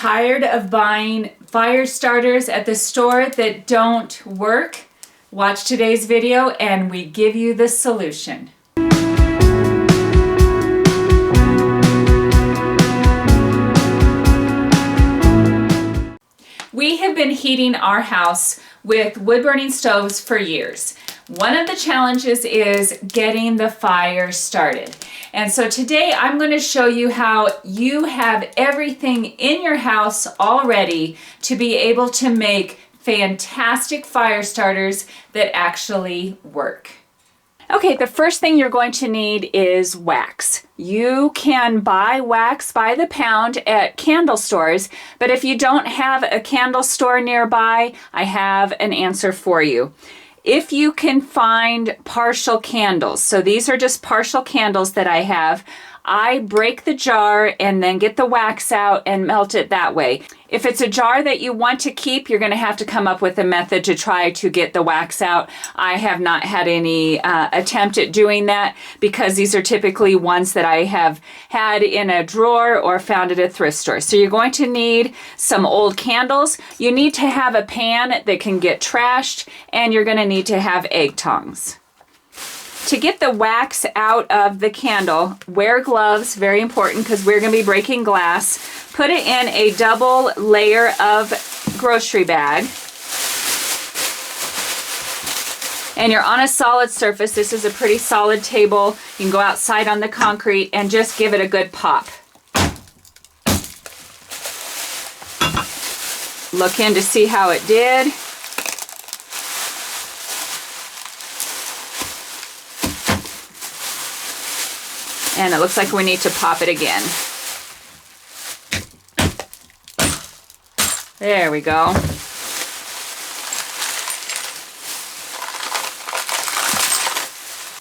Tired of buying fire starters at the store that don't work? Watch today's video and we give you the solution. We have been heating our house with wood-burning stoves for years. One of the challenges is getting the fire started. And so today I'm going to show you how you have everything in your house already to be able to make fantastic fire starters that actually work. Okay, the first thing you're going to need is wax. You can buy wax by the pound at candle stores, but if you don't have a candle store nearby, I have an answer for you. If you can find partial candles, so these are just partial candles that I have, I break the jar and then get the wax out and melt it that way. If it's a jar that you want to keep, you're going to have to come up with a method to try to get the wax out. I have not had any attempt at doing that because these are typically ones that I have had in a drawer or found at a thrift store. So you're going to need some old candles. You need to have a pan that can get trashed, and you're going to need to have egg tongs. To get the wax out of the candle, wear gloves, very important because we're going to be breaking glass. Put it in a double layer of grocery bag. And you're on a solid surface. This is a pretty solid table. You can go outside on the concrete and just give it a good pop. Look in to see how it did. And it looks like we need to pop it again. There we go.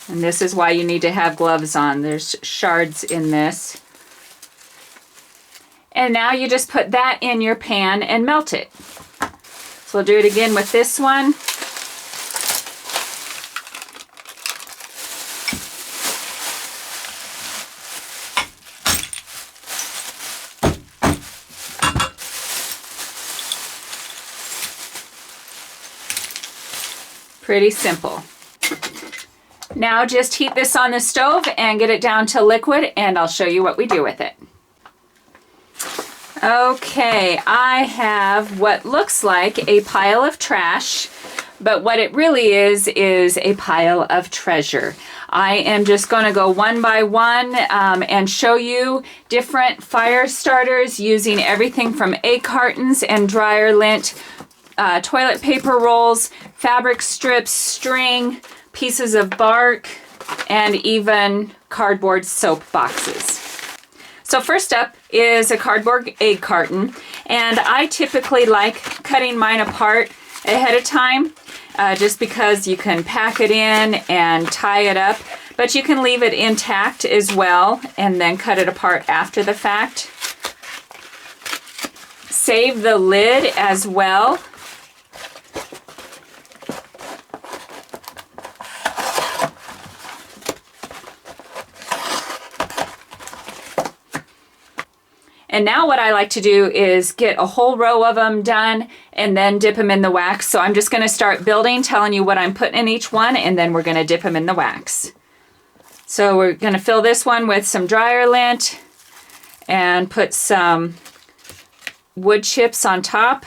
And this is why you need to have gloves on. There's shards in this. And now you just put that in your pan and melt it. So we'll do it again with this one. Pretty simple. Now just heat this on the stove and get it down to liquid, and I'll show you what we do with it. Okay, I have what looks like a pile of trash, but what it really is a pile of treasure. I am just going to go one by one and show you different fire starters using everything from egg cartons and dryer lint, toilet paper rolls, fabric strips, string, pieces of bark, and even cardboard soap boxes. So first up is a cardboard egg carton, and I typically like cutting mine apart ahead of time just because you can pack it in and tie it up, but you can leave it intact as well and then cut it apart after the fact. Save the lid as well. And now what I like to do is get a whole row of them done and then dip them in the wax. So I'm just going to start building, telling you what I'm putting in each one, and then we're going to dip them in the wax. So we're going to fill this one with some dryer lint and put some wood chips on top.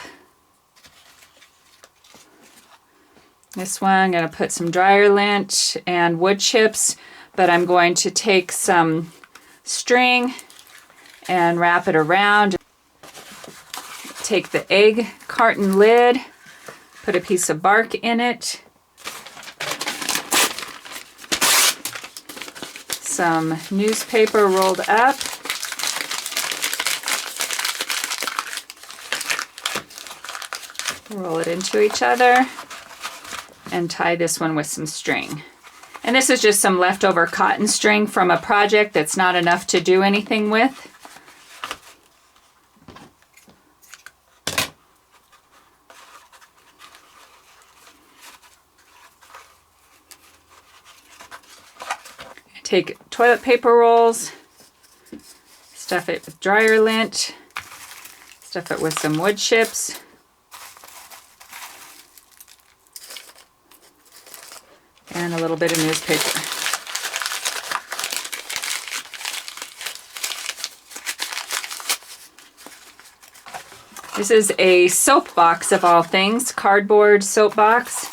This one I'm going to put some dryer lint and wood chips, but I'm going to take some string and wrap it around. Take the egg carton lid, put a piece of bark in it, some newspaper rolled up, roll it into each other, and tie this one with some string. And this is just some leftover cotton string from a project that's not enough to do anything with. Take toilet paper rolls, stuff it with dryer lint, Stuff it with some wood chips. And a little bit of newspaper. This is a soap box of all things, cardboard soap box.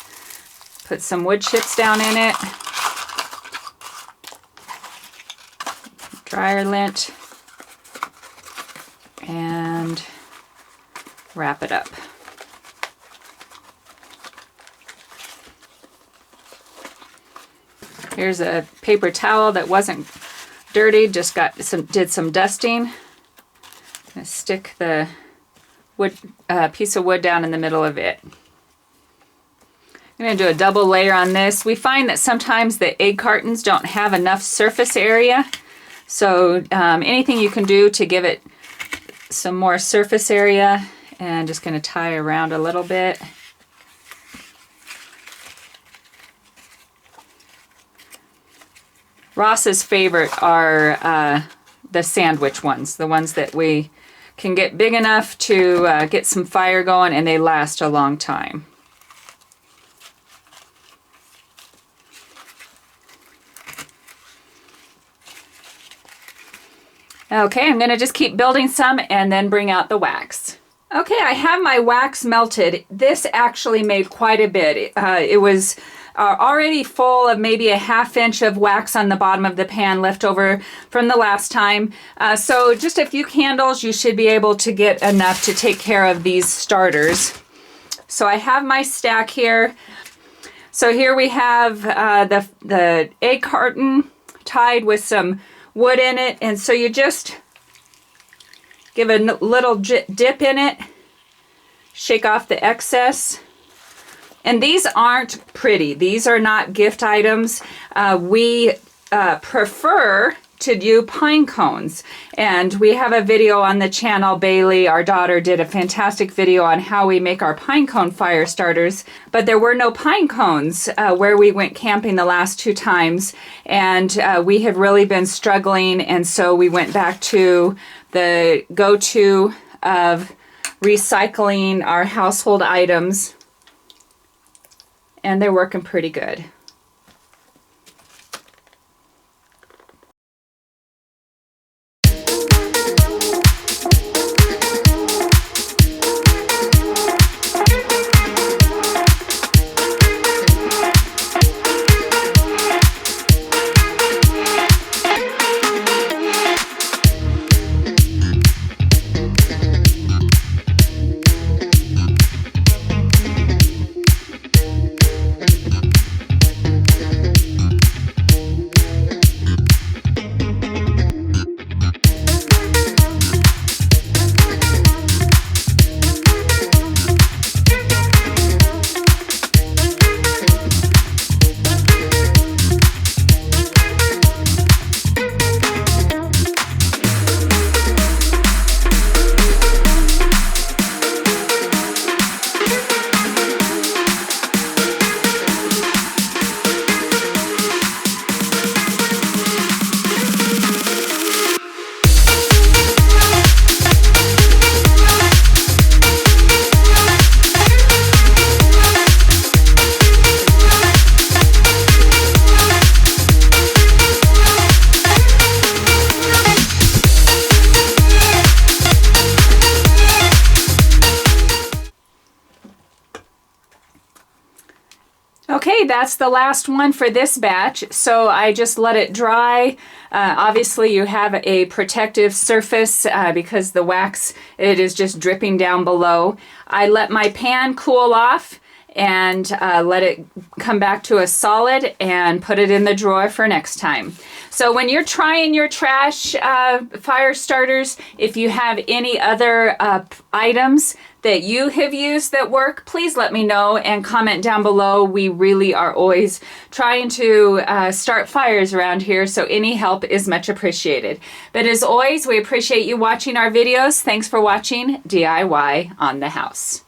Put some wood chips down in it. Dryer lint. And wrap it up. Here's a paper towel that wasn't dirty, just did some dusting. I'm gonna stick the wood piece of wood down in the middle of it. I'm gonna do a double layer on this. We find that sometimes the egg cartons don't have enough surface area, so anything you can do to give it some more surface area, and just gonna tie around a little bit. Ross's favorite are the sandwich ones, the ones that we can get big enough to get some fire going, and they last a long time. Okay, I'm gonna just keep building some and then bring out the wax. Okay, I have my wax melted. This actually made quite a bit. It was already full of maybe a ½ inch of wax on the bottom of the pan left over from the last time. So just a few candles, you should be able to get enough to take care of these starters. So I have my stack here. So here we have the egg carton tied with some wood in it, and so you just give a little dip in it, shake off the excess. And these aren't pretty. These are not gift items. We prefer to do pine cones. And we have a video on the channel. Bailey, our daughter, did a fantastic video on how we make our pine cone fire starters. But there were no pine cones where we went camping the last 2 times. And we have really been struggling. And so we went back to the go-to of recycling our household items. And they're working pretty good. Okay, that's the last one for this batch. So I just let it dry. Obviously you have a protective surface because the wax, it is just dripping down below. I let my pan cool off and let it come back to a solid and put it in the drawer for next time. So when you're trying your trash fire starters, if you have any other items that you have used that work, please let me know and comment down below. We really are always trying to start fires around here, so any help is much appreciated. But as always, we appreciate you watching our videos. Thanks for watching DIY on the House.